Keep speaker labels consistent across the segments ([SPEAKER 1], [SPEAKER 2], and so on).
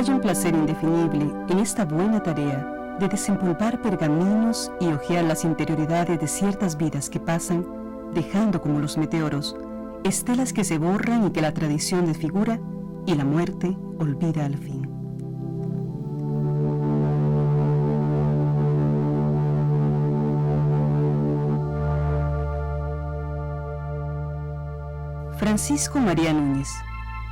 [SPEAKER 1] hay un placer indefinible en esta buena tarea de desempolvar pergaminos y hojear las interioridades de ciertas vidas que pasan, dejando como los meteoros estelas que se borran y que la tradición desfigura y la muerte olvida al fin. Francisco María Núñez,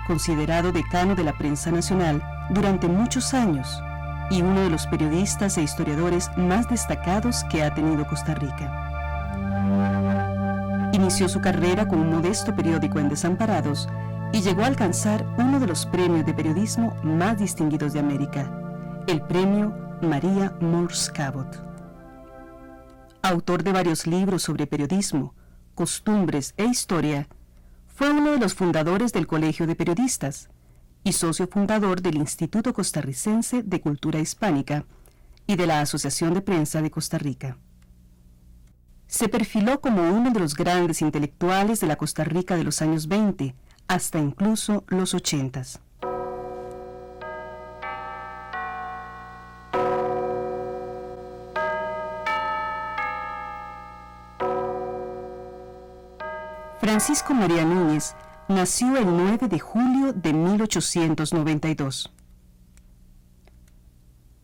[SPEAKER 1] considerado decano de la prensa nacional durante muchos años y uno de los periodistas e historiadores más destacados que ha tenido Costa Rica. Inició su carrera con un modesto periódico en Desamparados y llegó a alcanzar uno de los premios de periodismo más distinguidos de América, el premio María Morse Cabot. Autor de varios libros sobre periodismo, costumbres e historia, fue uno de los fundadores del Colegio de Periodistas y socio fundador del Instituto Costarricense de Cultura Hispánica y de la Asociación de Prensa de Costa Rica. Se perfiló como uno de los grandes intelectuales de la Costa Rica de los años 20, hasta incluso los 80. Francisco María Núñez nació el 9 de julio de 1892.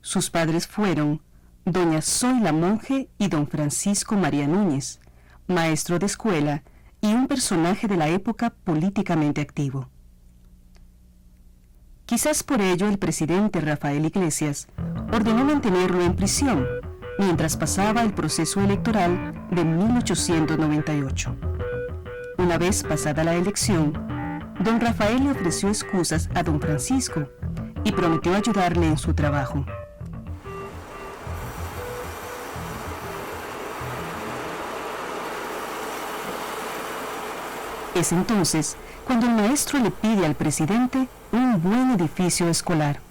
[SPEAKER 1] Sus padres fueron doña Zoila Monge y don Francisco María Núñez, maestro de escuela y un personaje de la época políticamente activo. Quizás por ello el presidente Rafael Iglesias ordenó mantenerlo en prisión mientras pasaba el proceso electoral de 1898. Una vez pasada la elección, don Rafael le ofreció excusas a don Francisco y prometió ayudarle en su trabajo. Es entonces cuando el maestro le pide al presidente un buen edificio escolar.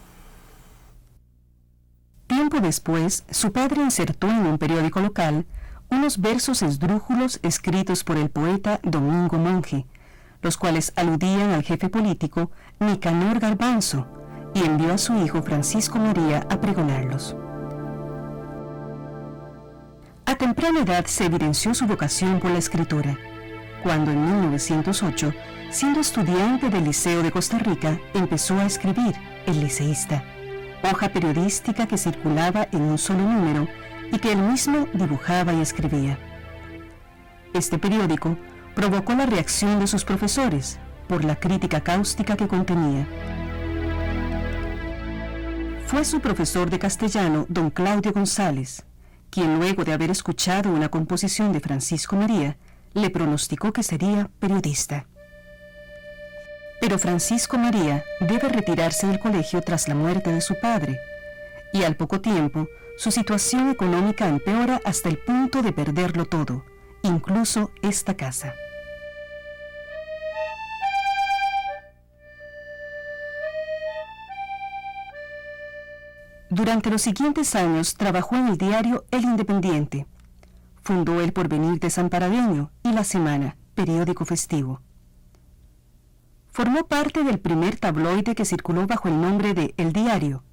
[SPEAKER 1] Tiempo después, su padre insertó en un periódico local unos versos esdrújulos escritos por el poeta Domingo Monge, los cuales aludían al jefe político Nicanor Garbanzo, y envió a su hijo Francisco María a pregonarlos. A temprana edad se evidenció su vocación por la escritura, cuando en 1908, siendo estudiante del Liceo de Costa Rica, empezó a escribir El Liceísta, hoja periodística que circulaba en un solo número y que él mismo dibujaba y escribía. Este periódico provocó la reacción de sus profesores por la crítica cáustica que contenía. Fue su profesor de castellano, don Claudio González, quien luego de haber escuchado una composición de Francisco María, le pronosticó que sería periodista. Pero Francisco María debe retirarse del colegio tras la muerte de su padre, y al poco tiempo, su situación económica empeora hasta el punto de perderlo todo, incluso esta casa. Durante los siguientes años trabajó en el diario El Independiente. Fundó El Porvenir Desamparadeño y La Semana, periódico festivo. Formó parte del primer tabloide que circuló bajo el nombre de El Diario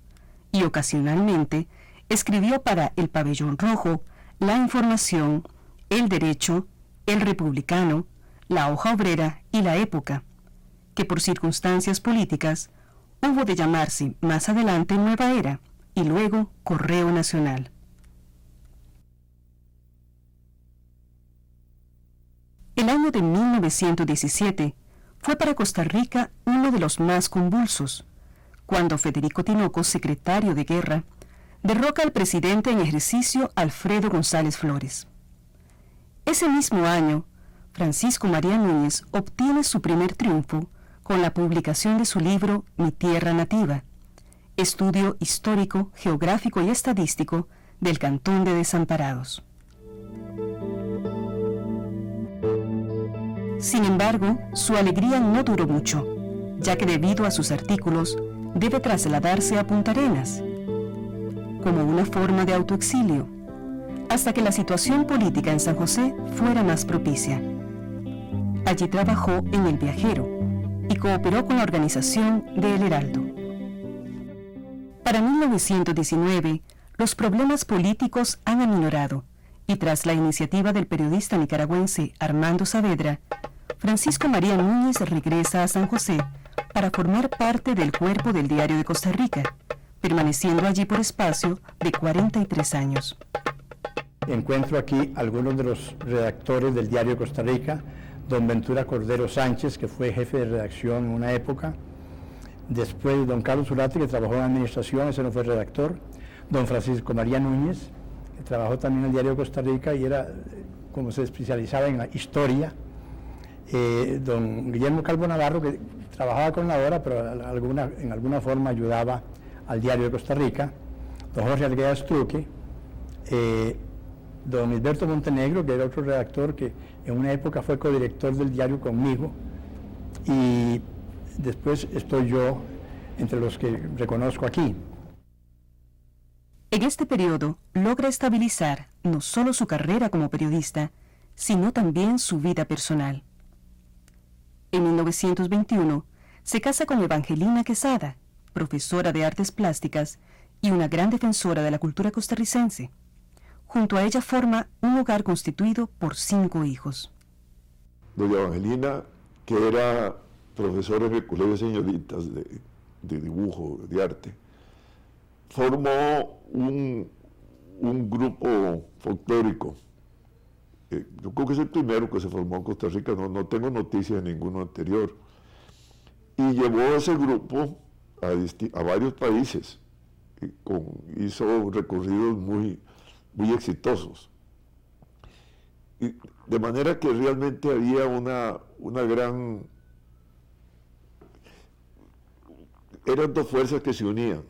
[SPEAKER 1] y ocasionalmente escribió para El Pabellón Rojo, La Información, El Derecho, El Republicano, La Hoja Obrera y La Época, que por circunstancias políticas hubo de llamarse más adelante Nueva Era y luego Correo Nacional. El año de 1917 fue para Costa Rica uno de los más convulsos, cuando Federico Tinoco, secretario de Guerra, derroca al presidente en ejercicio Alfredo González Flores. Ese mismo año, Francisco María Núñez obtiene su primer triunfo con la publicación de su libro Mi Tierra Nativa, estudio histórico, geográfico y estadístico del Cantón de Desamparados. Sin embargo, su alegría no duró mucho, ya que debido a sus artículos debe trasladarse a Punta Arenas, como una forma de autoexilio, hasta que la situación política en San José fuera más propicia. Allí trabajó en El Viajero y cooperó con la organización de El Heraldo. Para 1919, los problemas políticos han aminorado y tras la iniciativa del periodista nicaragüense Armando Saavedra, Francisco María Núñez regresa a San José para formar parte del cuerpo del Diario de Costa Rica, permaneciendo allí por espacio de 43 años.
[SPEAKER 2] Encuentro aquí algunos de los redactores del Diario de Costa Rica, don Ventura Cordero Sánchez, que fue jefe de redacción en una época, después don Carlos Urate, que trabajó en administración, ese no fue redactor, don Francisco María Núñez, que trabajó también en el Diario de Costa Rica y era, como se especializaba en la historia, don Guillermo Calvo Navarro, que trabajaba con la hora, pero en alguna forma ayudaba al Diario de Costa Rica, don Jorge Argueda Struque, don Hilberto Montenegro, que era otro redactor que en una época fue codirector del diario conmigo, y después estoy yo entre los que reconozco aquí.
[SPEAKER 1] En este periodo logra estabilizar no solo su carrera como periodista, sino también su vida personal. En 1921 se casa con Evangelina Quesada, profesora de artes plásticas y una gran defensora de la cultura costarricense. Junto a ella forma un hogar constituido por 5 hijos.
[SPEAKER 3] Doña Evangelina, que era profesora en el Colegio de Señoritas de dibujo, de arte, formó un grupo folclórico. Yo creo que es el primero que se formó en Costa Rica, no tengo noticias de ninguno anterior. Y llevó ese grupo a varios países, hizo recorridos muy exitosos. Y de manera que realmente había una gran... Eran dos fuerzas que se unían.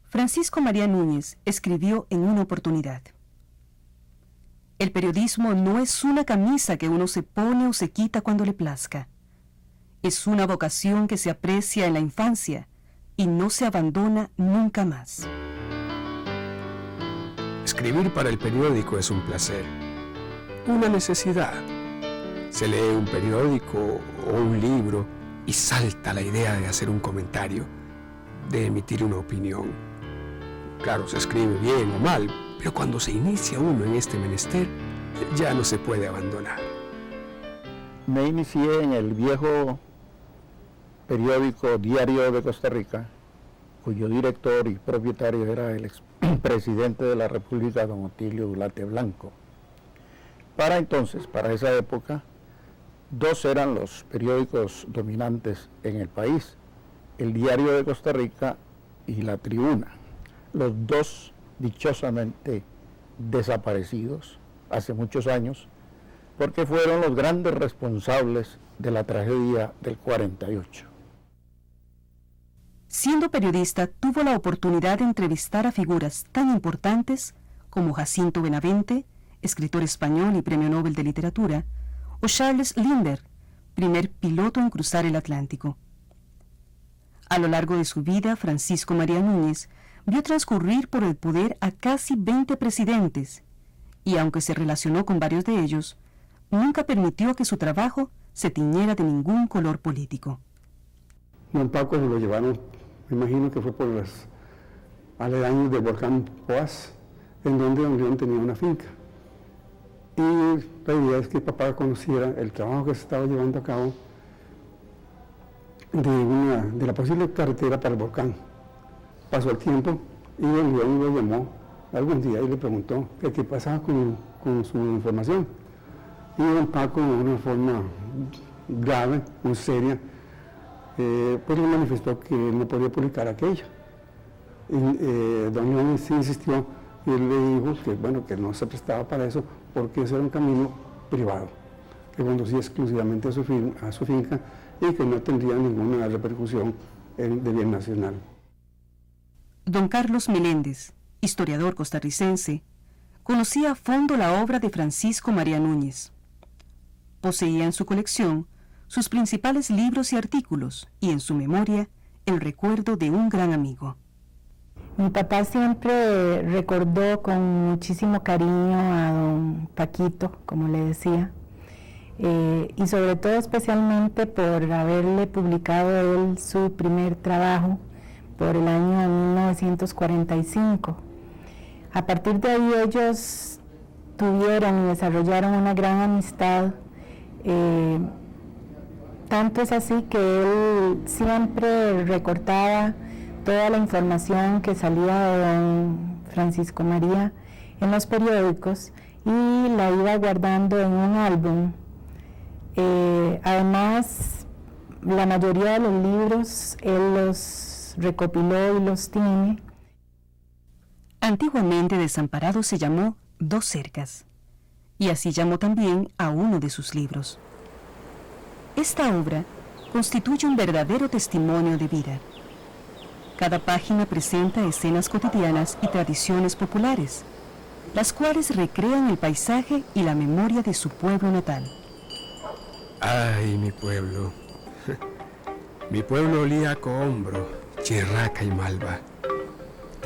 [SPEAKER 1] Francisco María Núñez escribió en una oportunidad: el periodismo no es una camisa que uno se pone o se quita cuando le plazca. Es una vocación que se aprecia en la infancia y no se abandona nunca más.
[SPEAKER 4] Escribir para el periódico es un placer, una necesidad. Se lee un periódico o un libro y salta la idea de hacer un comentario, de emitir una opinión. Claro, se escribe bien o mal, pero cuando se inicia uno en este menester, ya no se puede abandonar.
[SPEAKER 2] Me inicié en el viejo periódico Diario de Costa Rica, cuyo director y propietario era el expresidente de la República, don Otilio Ulate Blanco. Para entonces, para esa época, 2 eran los periódicos dominantes en el país: el Diario de Costa Rica y La Tribuna. Los 2 dichosamente desaparecidos hace muchos años, porque fueron los grandes responsables de la tragedia del 48.
[SPEAKER 1] Siendo periodista, tuvo la oportunidad de entrevistar a figuras tan importantes como Jacinto Benavente, escritor español y Premio Nobel de Literatura, o Charles Lindbergh, primer piloto en cruzar el Atlántico. A lo largo de su vida, Francisco María Núñez vio transcurrir por el poder a casi 20 presidentes, y aunque se relacionó con varios de ellos, nunca permitió que su trabajo se tiñera de ningún color político.
[SPEAKER 5] Don Paco se lo llevaron, me imagino que fue por los aledaños del volcán Poás, en donde don León tenía una finca. Y la idea es que papá conociera el trabajo que se estaba llevando a cabo de la posible carretera para el volcán. Pasó el tiempo y don León lo llamó algún día y le preguntó qué pasaba con su información. Y don Paco, de una forma grave, muy seria, pues le manifestó que no podía publicar aquello. Y don León sí insistió y él le dijo que, bueno, que no se prestaba para eso porque eso era un camino privado, que conducía exclusivamente a su finca y que no tendría ninguna repercusión de bien nacional.
[SPEAKER 1] Don Carlos Meléndez, historiador costarricense, conocía a fondo la obra de Francisco María Núñez. Poseía en su colección sus principales libros y artículos y en su memoria el recuerdo de un gran amigo.
[SPEAKER 6] Mi papá siempre recordó con muchísimo cariño a don Paquito, como le decía, y sobre todo especialmente por haberle publicado él su primer trabajo, por el año 1945. A partir de ahí ellos tuvieron y desarrollaron una gran amistad. Tanto es así que él siempre recortaba toda la información que salía de don Francisco María en los periódicos y la iba guardando en un álbum. Además, la mayoría de los libros él los recopiló y los tiene.
[SPEAKER 1] Antiguamente Desamparado se llamó Dos Cercas, y así llamó también a uno de sus libros. Esta obra constituye un verdadero testimonio de vida. Cada página presenta escenas cotidianas y tradiciones populares, las cuales recrean el paisaje y la memoria de su pueblo natal.
[SPEAKER 4] Ay, mi pueblo. Mi pueblo olía a cohombro, chirraca y malva.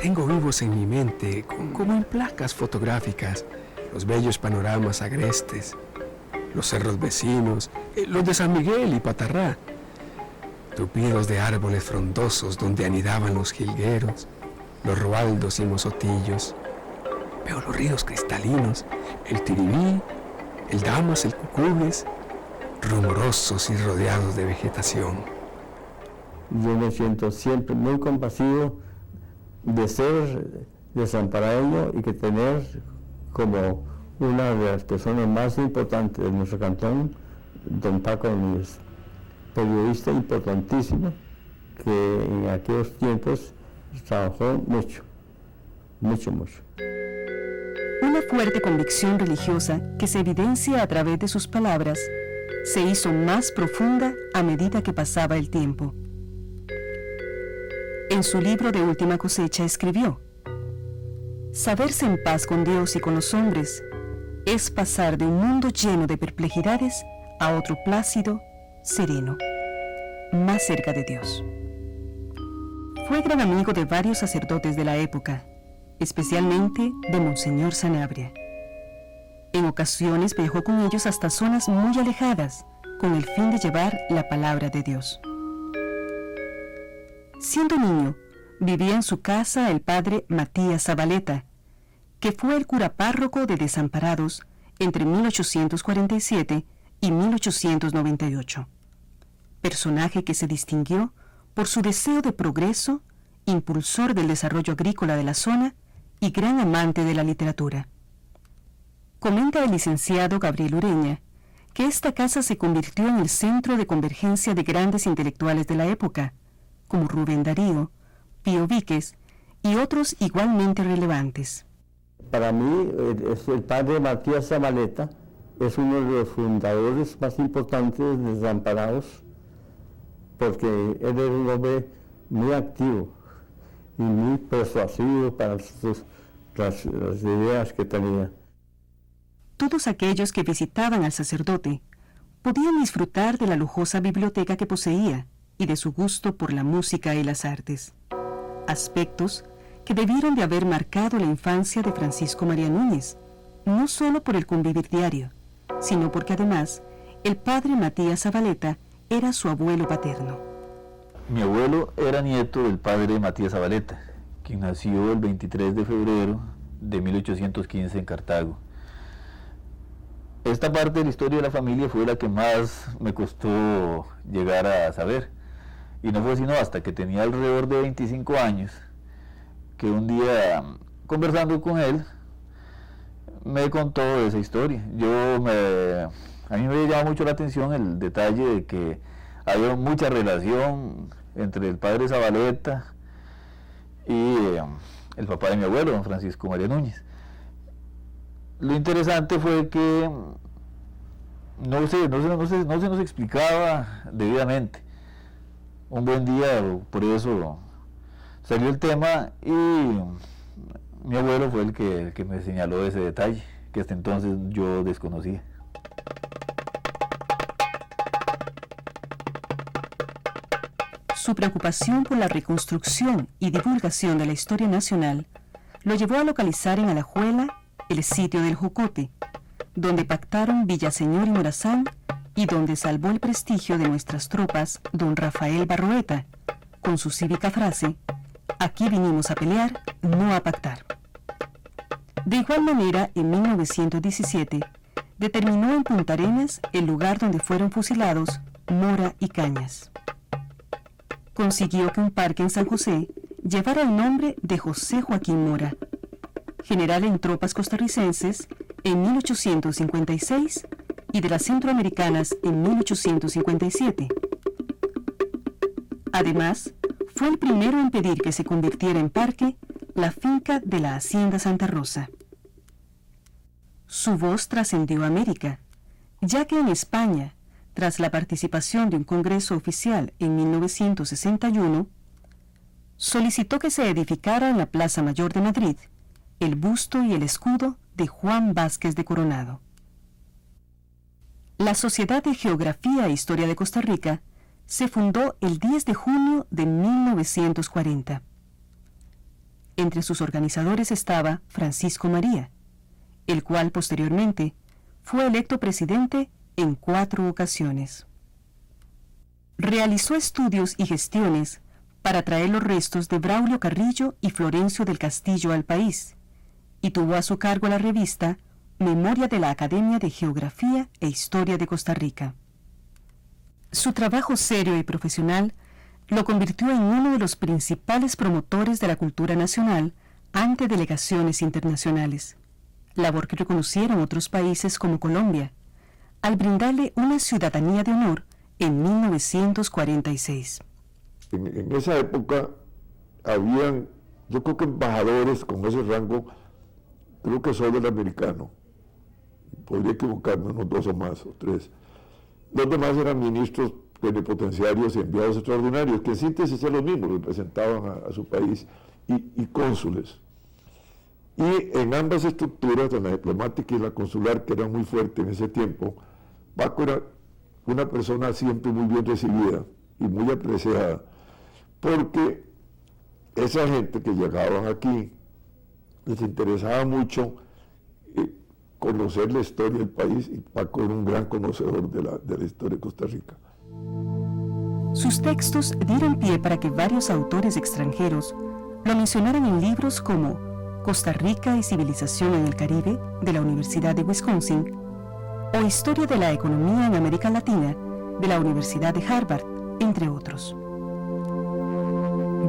[SPEAKER 4] Tengo vivos en mi mente, como en placas fotográficas, los bellos panoramas agrestes, los cerros vecinos, los de San Miguel y Patarrá, tupidos de árboles frondosos donde anidaban los jilgueros, los roaldos y mozotillos. Veo los ríos cristalinos, el Tiribí, el Damas, el Cucubes, rumorosos y rodeados de vegetación.
[SPEAKER 7] Yo me siento siempre muy compasivo de ser desamparadeño y que tener como una de las personas más importantes de nuestro cantón, don Paco Núñez, periodista importantísimo, que en aquellos tiempos trabajó mucho.
[SPEAKER 1] Una fuerte convicción religiosa que se evidencia a través de sus palabras se hizo más profunda a medida que pasaba el tiempo. En su libro de Última Cosecha escribió: saberse en paz con Dios y con los hombres es pasar de un mundo lleno de perplejidades a otro plácido, sereno, más cerca de Dios. Fue gran amigo de varios sacerdotes de la época, especialmente de Monseñor Sanabria. En ocasiones viajó con ellos hasta zonas muy alejadas, con el fin de llevar la palabra de Dios. Siendo niño, vivía en su casa el padre Matías Zabaleta, que fue el cura párroco de Desamparados entre 1847 y 1898. Personaje que se distinguió por su deseo de progreso, impulsor del desarrollo agrícola de la zona y gran amante de la literatura. Comenta el licenciado Gabriel Ureña que esta casa se convirtió en el centro de convergencia de grandes intelectuales de la época, como Rubén Darío, Pío Víquez y otros igualmente relevantes.
[SPEAKER 7] Para mí, el padre Matías Zabaleta es uno de los fundadores más importantes de Desamparados, porque él era un hombre muy activo y muy persuasivo para las ideas que tenía.
[SPEAKER 1] Todos aquellos que visitaban al sacerdote podían disfrutar de la lujosa biblioteca que poseía y de su gusto por la música y las artes, aspectos que debieron de haber marcado la infancia de Francisco María Núñez, no solo por el convivir diario, sino porque además el padre Matías Zabaleta era su abuelo paterno.
[SPEAKER 8] Mi abuelo era nieto del padre Matías Zabaleta, quien nació el 23 de febrero de 1815 en Cartago. Esta parte de la historia de la familia fue la que más me costó llegar a saber, y no fue sino hasta que tenía alrededor de 25 años que un día, conversando con él, me contó esa historia. A mí me llamó mucho la atención el detalle de que había mucha relación entre el padre Zabaleta y el papá de mi abuelo, don Francisco María Núñez. Lo interesante fue que no se nos explicaba debidamente. Un buen día, por eso salió el tema y mi abuelo fue el que me señaló ese detalle, que hasta entonces yo desconocía.
[SPEAKER 1] Su preocupación por la reconstrucción y divulgación de la historia nacional lo llevó a localizar en Alajuela el sitio del Jocote, donde pactaron Villaseñor y Morazán y donde salvó el prestigio de nuestras tropas don Rafael Barroeta, con su cívica frase: Aquí vinimos a pelear, no a pactar. De igual manera, en 1917, determinó en Punta Arenas el lugar donde fueron fusilados Mora y Cañas. Consiguió que un parque en San José llevara el nombre de José Joaquín Mora, general en tropas costarricenses en 1856 y de las centroamericanas en 1857. Además, fue el primero en pedir que se convirtiera en parque la finca de la Hacienda Santa Rosa. Su voz trascendió a América, ya que en España, tras la participación de un congreso oficial en 1961, solicitó que se edificara en la Plaza Mayor de Madrid el busto y el escudo de Juan Vázquez de Coronado. La Sociedad de Geografía e Historia de Costa Rica se fundó el 10 de junio de 1940. Entre sus organizadores estaba Francisco María, el cual posteriormente fue electo presidente en 4 ocasiones. Realizó estudios y gestiones para traer los restos de Braulio Carrillo y Florencio del Castillo al país, y tuvo a su cargo la revista Memoria de la Academia de Geografía e Historia de Costa Rica. Su trabajo serio y profesional lo convirtió en uno de los principales promotores de la cultura nacional ante delegaciones internacionales, labor que reconocieron otros países como Colombia, al brindarle una ciudadanía de honor en 1946.
[SPEAKER 3] En esa época habían, yo creo que embajadores con ese rango, creo que solo el americano, podría equivocarme, unos 2 o más, o 3. Los demás eran ministros plenipotenciarios y enviados extraordinarios, que en síntesis es lo mismo, representaban a su país, y cónsules. Y en ambas estructuras, en la diplomática y la consular, que eran muy fuertes en ese tiempo, Paco era una persona siempre muy bien recibida y muy apreciada, porque esa gente que llegaban aquí les interesaba mucho conocer la historia del país, y Paco era un gran conocedor de la historia de Costa Rica.
[SPEAKER 1] Sus textos dieron pie para que varios autores extranjeros lo mencionaran en libros como Costa Rica y Civilización en el Caribe, de la Universidad de Wisconsin, o Historia de la Economía en América Latina, de la Universidad de Harvard, entre otros.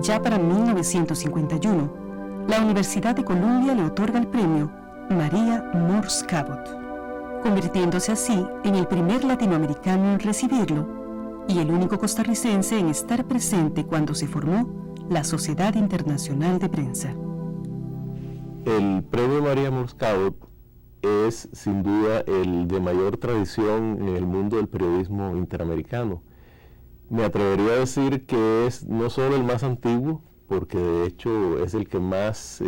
[SPEAKER 1] Ya para 1951, la Universidad de Columbia le otorga el premio María Morse Cabot, convirtiéndose así en el primer latinoamericano en recibirlo y el único costarricense en estar presente cuando se formó la Sociedad Internacional de Prensa.
[SPEAKER 9] El premio María Morse Cabot es sin duda el de mayor tradición en el mundo del periodismo interamericano. Me atrevería a decir que es no solo el más antiguo, porque de hecho es el que más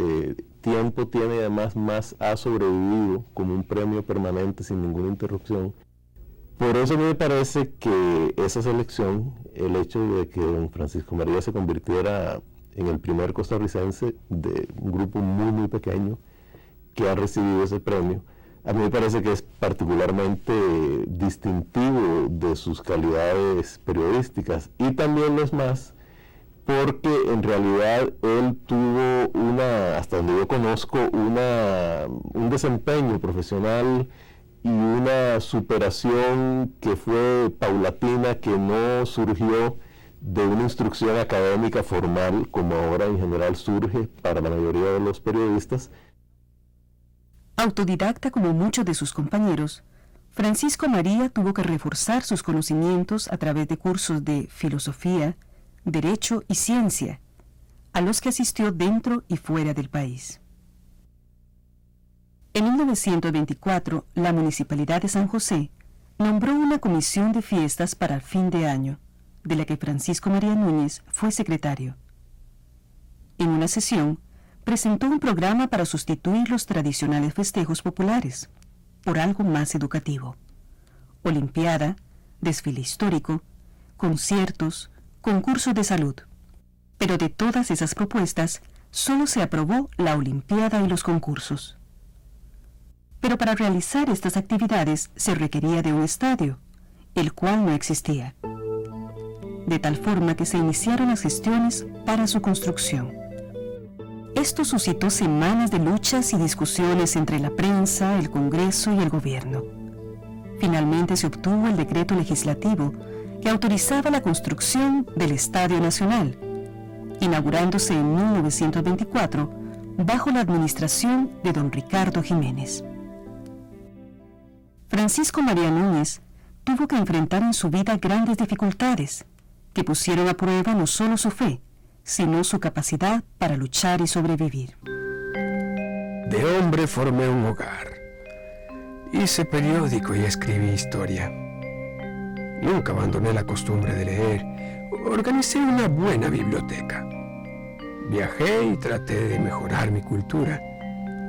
[SPEAKER 9] tiempo tiene y además más ha sobrevivido como un premio permanente sin ninguna interrupción. Por eso me parece que esa selección, el hecho de que don Francisco María se convirtiera en el primer costarricense de un grupo muy muy pequeño que ha recibido ese premio, a mí me parece que es particularmente distintivo de sus calidades periodísticas, y también lo es más porque en realidad él tuvo hasta donde yo conozco, un desempeño profesional y una superación que fue paulatina, que no surgió de una instrucción académica formal, como ahora en general surge para la mayoría de los periodistas.
[SPEAKER 1] Autodidacta como muchos de sus compañeros, Francisco María tuvo que reforzar sus conocimientos a través de cursos de filosofía, derecho y ciencia, a los que asistió dentro y fuera del país. En 1924, la Municipalidad de San José nombró una comisión de fiestas para el fin de año, de la que Francisco María Núñez fue secretario. En una sesión, presentó un programa para sustituir los tradicionales festejos populares por algo más educativo: olimpiada, desfile histórico, conciertos, concursos de salud. Pero de todas esas propuestas, solo se aprobó la olimpiada y los concursos. Pero para realizar estas actividades se requería de un estadio, el cual no existía. De tal forma que se iniciaron las gestiones para su construcción. Esto suscitó semanas de luchas y discusiones entre la prensa, el Congreso y el gobierno. Finalmente se obtuvo el decreto legislativo que autorizaba la construcción del Estadio Nacional, inaugurándose en 1924 bajo la administración de don Ricardo Jiménez. Francisco María Núñez tuvo que enfrentar en su vida grandes dificultades que pusieron a prueba no solo su fe, sino su capacidad para luchar y sobrevivir.
[SPEAKER 4] De hombre formé un hogar. Hice periódico y escribí historia. Nunca abandoné la costumbre de leer. Organicé una buena biblioteca. Viajé y traté de mejorar mi cultura.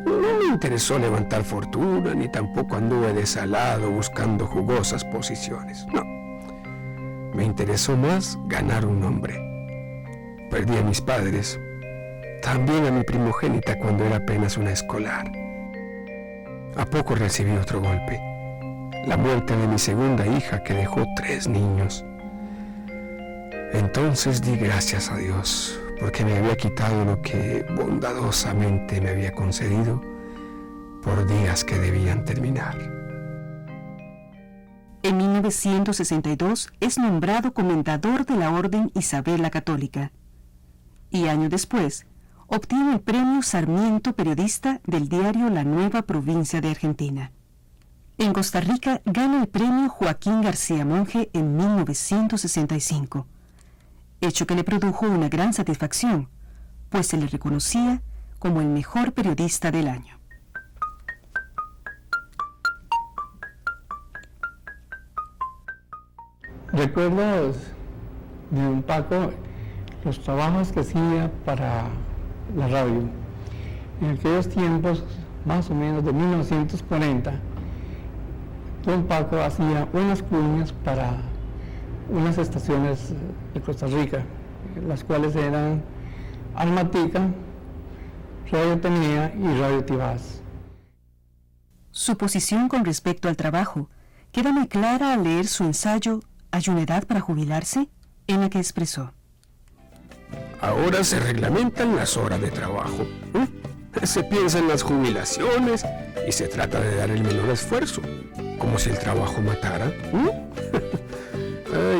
[SPEAKER 4] No me interesó levantar fortuna, ni tampoco anduve desalado buscando jugosas posiciones. No. Me interesó más ganar un nombre. Perdí a mis padres, también a mi primogénita cuando era apenas una escolar. A poco recibí otro golpe, la muerte de mi segunda hija que dejó 3 niños. Entonces di gracias a Dios porque me había quitado lo que bondadosamente me había concedido por días que debían terminar.
[SPEAKER 1] En 1962 es nombrado comendador de la Orden Isabel la Católica y años después obtiene el premio Sarmiento Periodista del diario La Nueva Provincia de Argentina. En Costa Rica gana el premio Joaquín García Monge en 1965, hecho que le produjo una gran satisfacción, pues se le reconocía como el mejor periodista del año.
[SPEAKER 5] Recuerdo de don Paco los trabajos que hacía para la radio. En aquellos tiempos, más o menos de 1940, don Paco hacía unas cuñas para unas estaciones de Costa Rica, las cuales eran Almatica, Radio Atenea y Radio Tibás.
[SPEAKER 1] Su posición con respecto al trabajo queda muy clara al leer su ensayo ¿Hay una edad para jubilarse?, en la que expresó:
[SPEAKER 4] Ahora se reglamentan las horas de trabajo. Se piensa en las jubilaciones y se trata de dar el menor esfuerzo, como si el trabajo matara.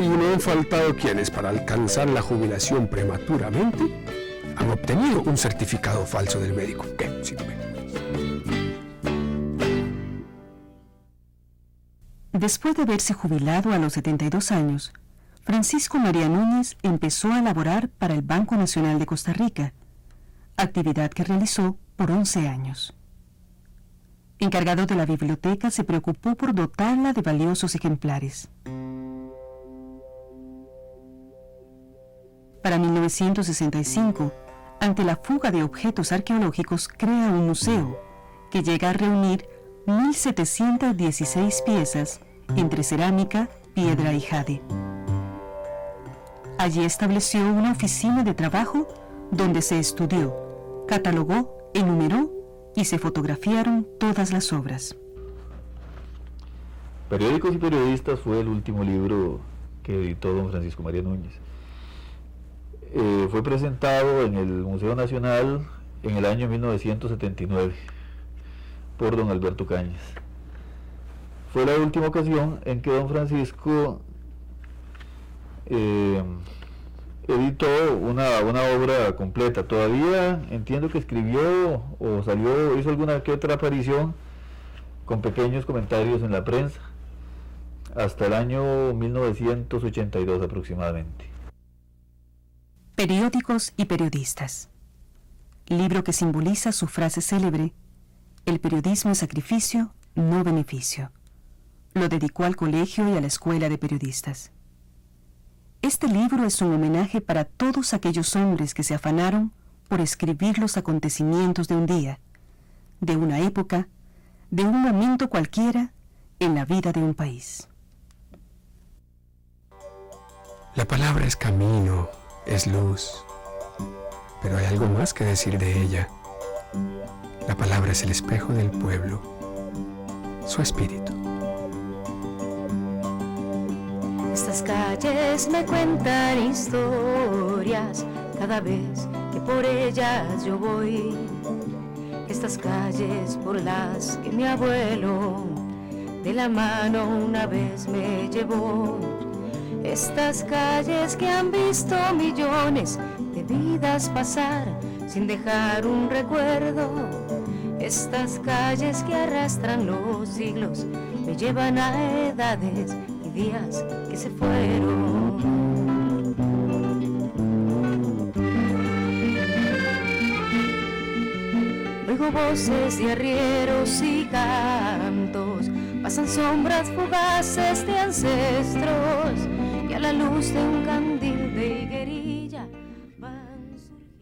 [SPEAKER 4] Y no han faltado quienes, para alcanzar la jubilación prematuramente, han obtenido un certificado falso del médico. ¿Qué sirve?
[SPEAKER 1] Después de haberse jubilado a los 72 años, Francisco María Núñez empezó a laborar para el Banco Nacional de Costa Rica, actividad que realizó por 11 años. Encargado de la biblioteca, se preocupó por dotarla de valiosos ejemplares. Para 1965, ante la fuga de objetos arqueológicos, crea un museo que llega a reunir 1.716 piezas entre cerámica, piedra y jade. Allí estableció una oficina de trabajo donde se estudió, catalogó, enumeró y se fotografiaron todas las obras.
[SPEAKER 8] Periódicos y periodistas fue el último libro que editó don Francisco María Núñez. Fue presentado en el Museo Nacional en el año 1979 por don Alberto Cañas. Fue la última ocasión en que don Francisco editó una obra completa. Todavía entiendo que escribió o hizo alguna que otra aparición con pequeños comentarios en la prensa hasta el año 1982 aproximadamente.
[SPEAKER 1] Periódicos y periodistas. Libro que simboliza su frase célebre: el periodismo es sacrificio, no beneficio. Lo dedicó al colegio y a la escuela de periodistas. Este libro es un homenaje para todos aquellos hombres que se afanaron por escribir los acontecimientos de un día, de una época, de un momento cualquiera en la vida de un país.
[SPEAKER 4] La palabra es camino, es luz, pero hay algo más que decir de ella. La palabra es el espejo del pueblo, su espíritu.
[SPEAKER 10] Estas calles me cuentan historias cada vez que por ellas yo voy, estas calles por las que mi abuelo de la mano una vez me llevó, estas calles que han visto millones de vidas pasar sin dejar un recuerdo, estas calles que arrastran los siglos me llevan a edades y días que se fueron. Oigo voces de arrieros y cantos, pasan sombras fugaces de ancestros que a la luz de un candil de higuerilla van surgiendo.